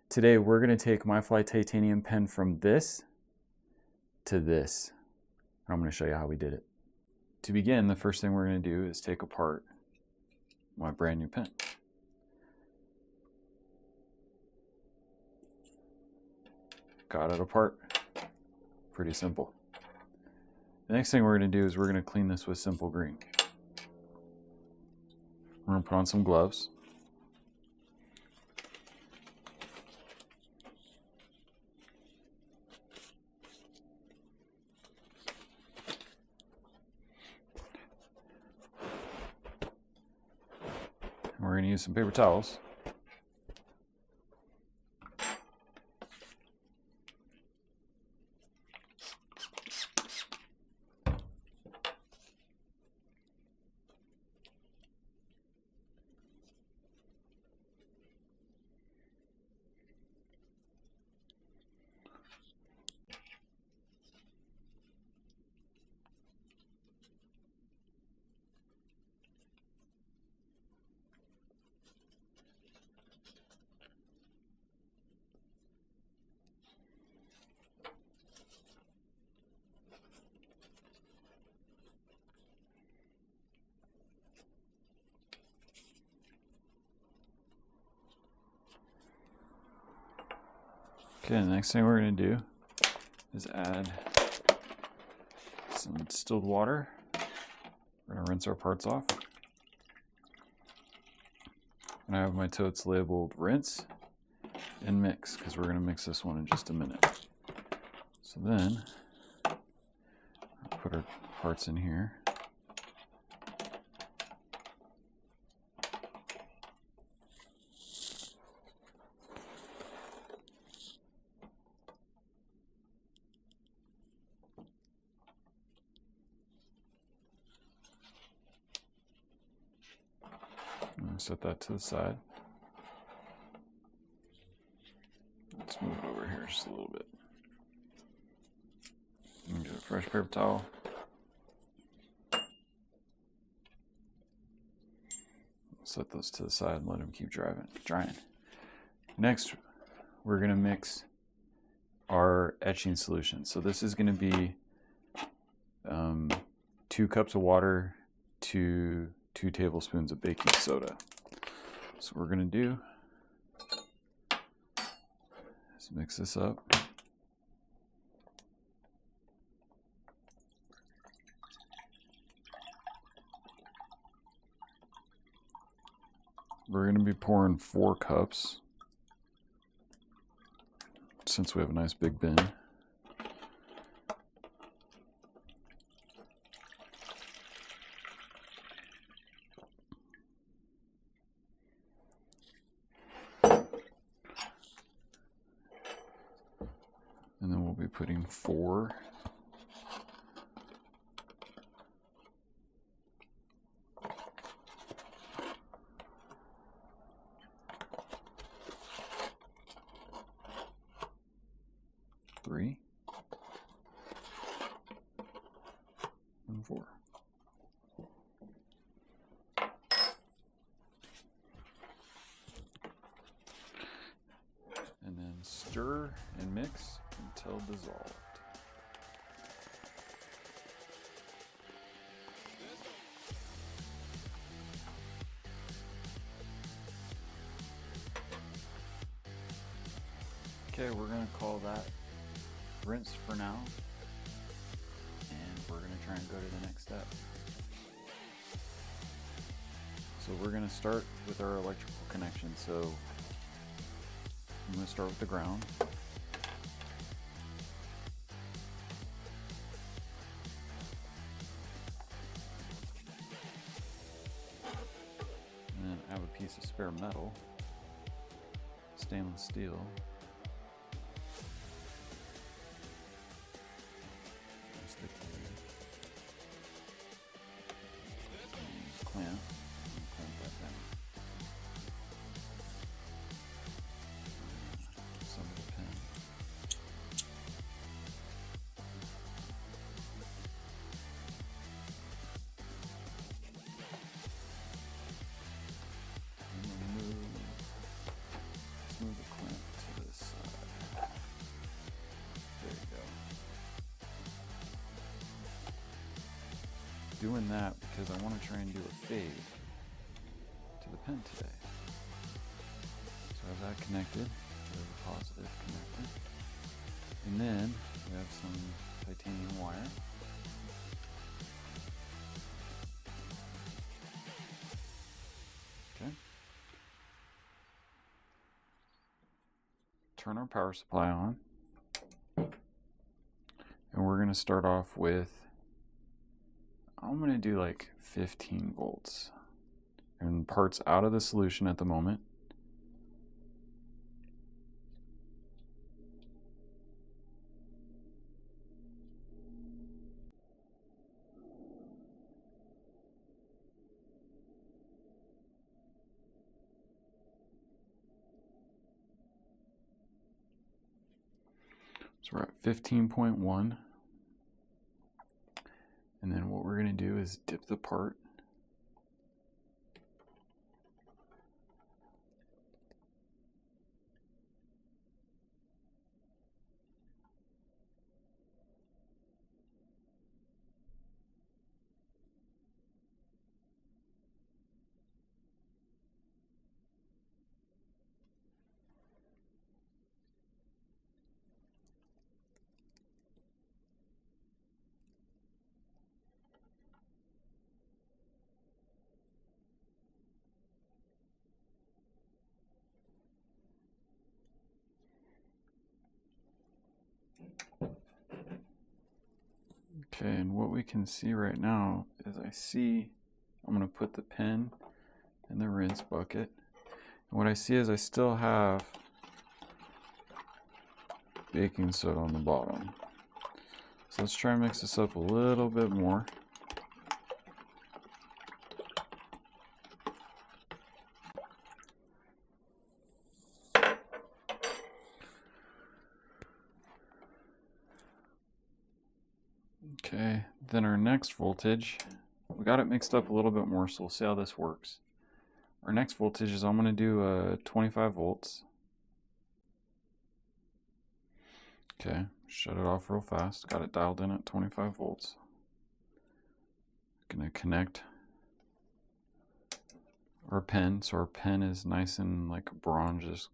Today we're going to take my Flytanium pen from this to this. I'm going to show you how we did it. To begin, the first thing we're going to do is take apart my brand new pen. Got it apart. Pretty simple. The next thing we're going to do is we're going to clean this with Simple Green. We're going to put on some gloves. And we're going to use some paper towels. Okay, the next thing we're going to do is add some distilled water. We're going to rinse our parts off. And I have my totes labeled rinse and mix because we're going to mix this one in just a minute. So then, I'll put our parts in here. Set that to the side. Let's move it over here just a little bit. And get a fresh paper towel. Set those to the side and let them keep drying. Next, we're going to mix our etching solution. So this is going to be 2 cups of water to 2 tablespoons of baking soda. So what we're going to do is mix this up. We're going to be pouring 4 cups since we have a nice big bin. And then we'll be putting 4 . Three and 4. And then stir and mix until dissolved. Okay, we're going to call that rinse for now, and we're going to try and go to the next step. So we're going to start with our electrical connection. So I'm going to start with the ground. And then I have a piece of spare metal, stainless steel. Clamp that down. Some of the pen. And then move the clamp to the doing that because I want to try and do a fade to the pen today. So I have that connected, we have a positive connected, and then we have some titanium wire. Okay. Turn our power supply on, and we're going to start off with, I'm going to do like 15 volts, and parts out of the solution at the moment. So we're at 15.1, and then what we're going to do is dip the part. Okay, and what we can see right now is I'm going to put the pen in the rinse bucket. And what I see is I still have baking soda on the bottom. So let's try and mix this up a little bit more. Okay, then our next voltage, we got it mixed up a little bit more, so we'll see how this works. Our next voltage is I'm going to do 25 volts. Okay, shut it off real fast. Got it dialed in at 25 volts. Going to connect our pen. So our pen is nice and like bronze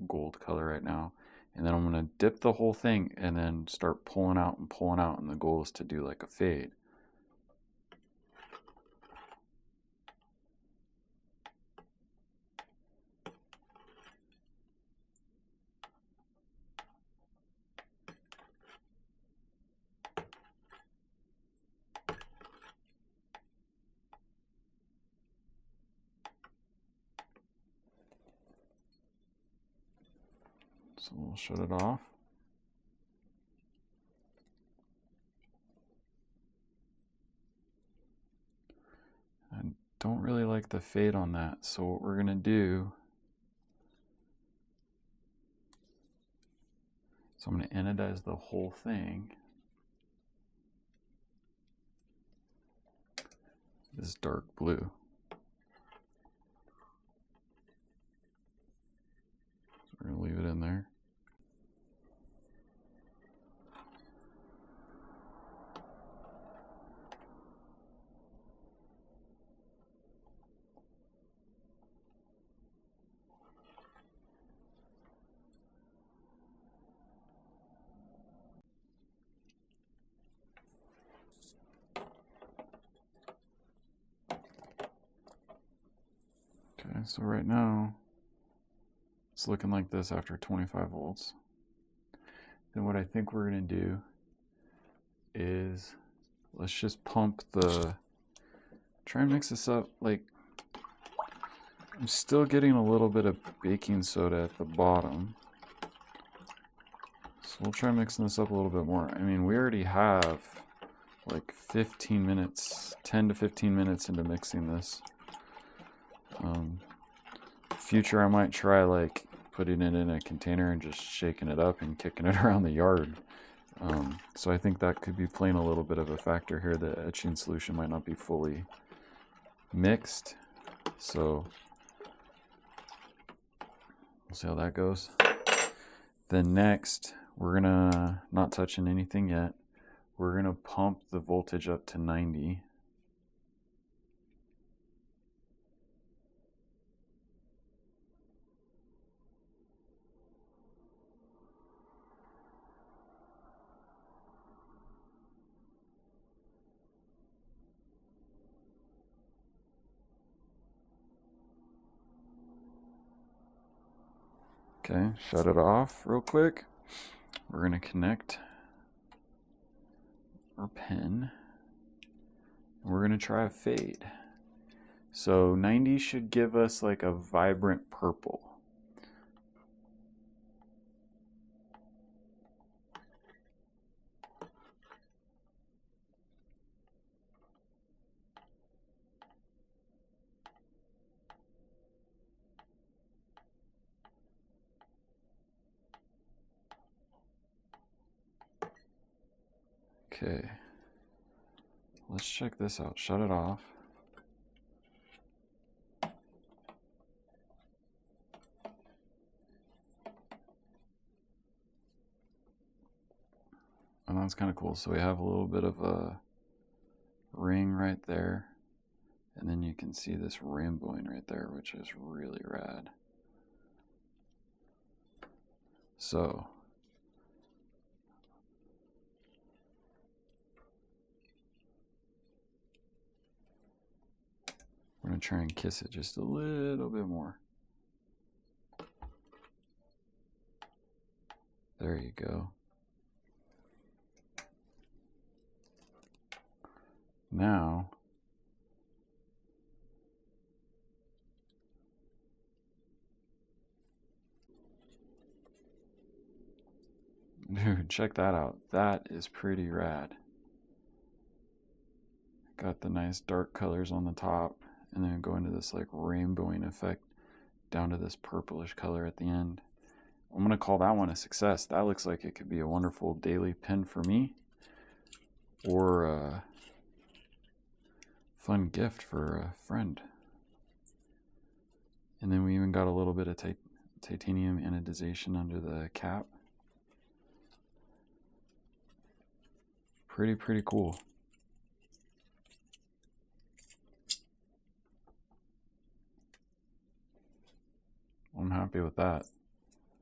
gold color right now. And then I'm going to dip the whole thing and then start pulling out, and the goal is to do like a fade. So we'll shut it off. I don't really like the fade on that, so what we're going to do is I'm going to anodize the whole thing. This dark blue. So we're going to leave it in there. Okay, so right now it's looking like this after 25 volts. Then what I think we're going to do is let's just try and mix this up. Like, I'm still getting a little bit of baking soda at the bottom. So we'll try mixing this up a little bit more. I mean, we already have like 15 minutes, 10 to 15 minutes into mixing this. Future, I might try like putting it in a container and just shaking it up and kicking it around the yard. So I think that could be playing a little bit of a factor here. The etching solution might not be fully mixed. So we'll see how that goes. Then next, we're gonna, not touching anything yet, we're gonna pump the voltage up to 90. Okay, shut it off real quick. We're going to connect our pen. We're going to try a fade. So 90 should give us like a vibrant purple. Okay, let's check this out. Shut it off. And that's kind of cool. So we have a little bit of a ring right there. And then you can see this rainbowing right there, which is really rad. So we're going to try and kiss it just a little bit more. There you go. Now, dude, check that out. That is pretty rad. Got the nice dark colors on the top, and then go into this like rainbowing effect down to this purplish color at the end. I'm going to call that one a success. That looks like it could be a wonderful daily pen for me, or a fun gift for a friend. And then we even got a little bit of titanium anodization under the cap. Pretty cool. I'm happy with that.